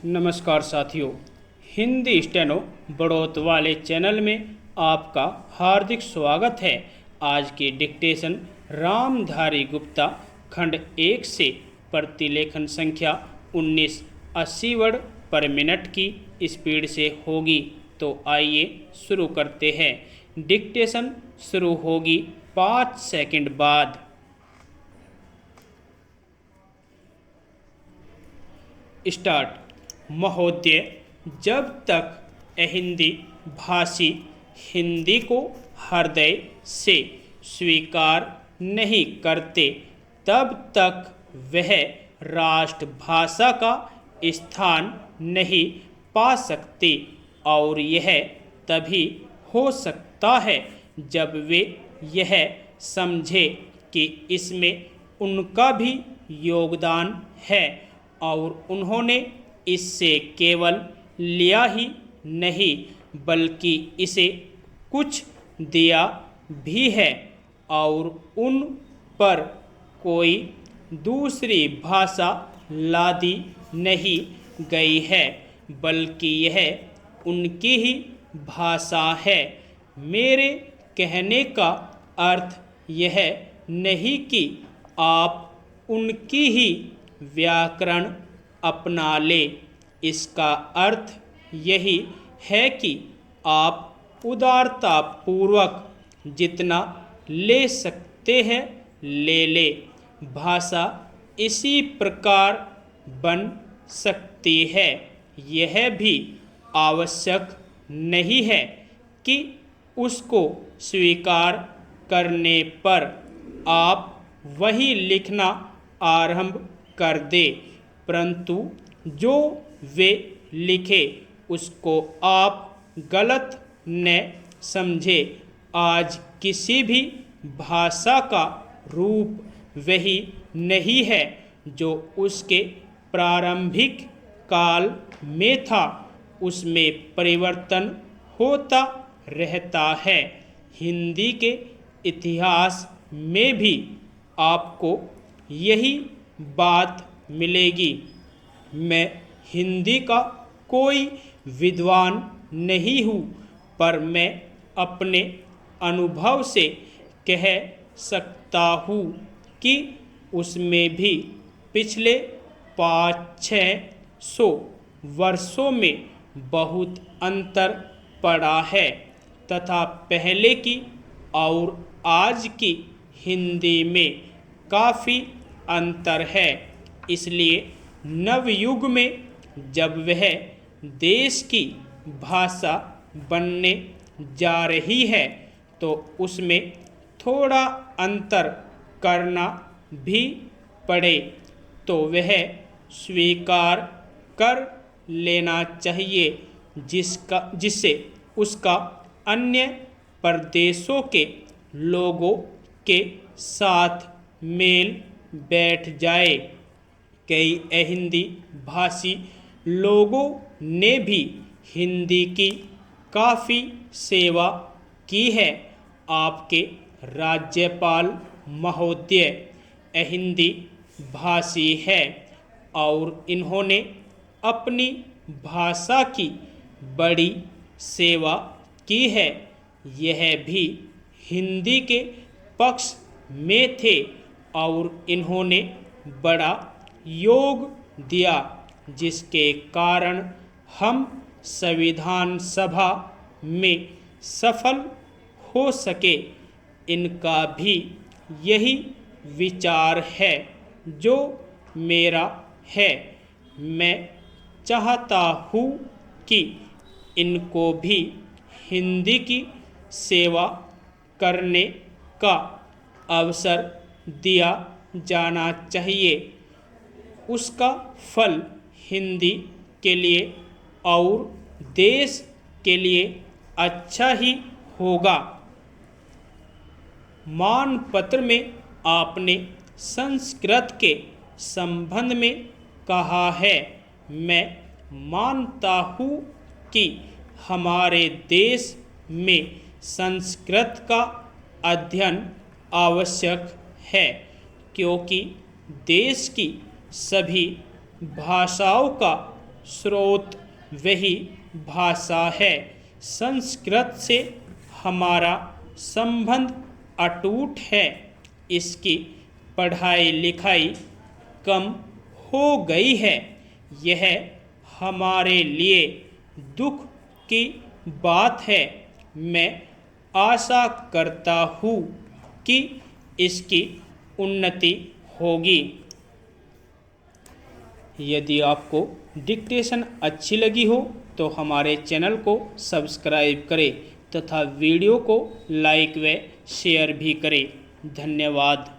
नमस्कार साथियों, हिंदी स्टेनो बढ़ोत वाले चैनल में आपका हार्दिक स्वागत है। आज की डिक्टेशन रामधारी गुप्ता खंड 1 से प्रतिलेखन संख्या 1980 वर्ड पर मिनट की स्पीड से होगी। तो आइए शुरू करते हैं। डिक्टेशन शुरू होगी 5 सेकंड बाद। स्टार्ट। महोदय, जब तक अहिंदी भाषी हिंदी को हृदय से स्वीकार नहीं करते तब तक वह राष्ट्रभाषा का स्थान नहीं पा सकती, और यह तभी हो सकता है जब वे यह समझे कि इसमें उनका भी योगदान है और उन्होंने इससे केवल लिया ही नहीं बल्कि इसे कुछ दिया भी है, और उन पर कोई दूसरी भाषा लादी नहीं गई है बल्कि यह उनकी ही भाषा है। मेरे कहने का अर्थ यह नहीं कि आप उनकी ही व्याकरण अपना ले। इसका अर्थ यही है कि आप उदारतापूर्वक जितना ले सकते हैं ले ले। भाषा इसी प्रकार बन सकती है। यह भी आवश्यक नहीं है कि उसको स्वीकार करने पर आप वही लिखना आरंभ कर दे, परंतु जो वे लिखे उसको आप गलत न समझे। आज किसी भी भाषा का रूप वही नहीं है जो उसके प्रारंभिक काल में था। उसमें परिवर्तन होता रहता है। हिंदी के इतिहास में भी आपको यही बात मिलेगी। मैं हिंदी का कोई विद्वान नहीं हूँ, पर मैं अपने अनुभव से कह सकता हूँ कि उसमें भी पिछले 500-600 वर्षों में बहुत अंतर पड़ा है तथा पहले की और आज की हिंदी में काफ़ी अंतर है। इसलिए नवयुग में जब वह देश की भाषा बनने जा रही है तो उसमें थोड़ा अंतर करना भी पड़े तो वह स्वीकार कर लेना चाहिए, जिससे उसका अन्य प्रदेशों के लोगों के साथ मेल बैठ जाए। कई अहिंदी भाषी लोगों ने भी हिंदी की काफ़ी सेवा की है। आपके राज्यपाल महोदय अहिंदी भाषी है और इन्होंने अपनी भाषा की बड़ी सेवा की है। यह भी हिंदी के पक्ष में थे और इन्होंने बड़ा योग दिया, जिसके कारण हम संविधान सभा में सफल हो सके। इनका भी यही विचार है जो मेरा है। मैं चाहता हूँ कि इनको भी हिंदी की सेवा करने का अवसर दिया जाना चाहिए। उसका फल हिंदी के लिए और देश के लिए अच्छा ही होगा। मानपत्र में आपने संस्कृत के संबंध में कहा है। मैं मानता हूँ कि हमारे देश में संस्कृत का अध्ययन आवश्यक है, क्योंकि देश की सभी भाषाओं का स्रोत वही भाषा है। संस्कृत से हमारा संबंध अटूट है। इसकी पढ़ाई लिखाई कम हो गई है। यह हमारे लिए दुख की बात है। मैं आशा करता हूँ कि इसकी उन्नति होगी। यदि आपको डिक्टेशन अच्छी लगी हो तो हमारे चैनल को सब्सक्राइब करें तथा वीडियो को लाइक व शेयर भी करें। धन्यवाद।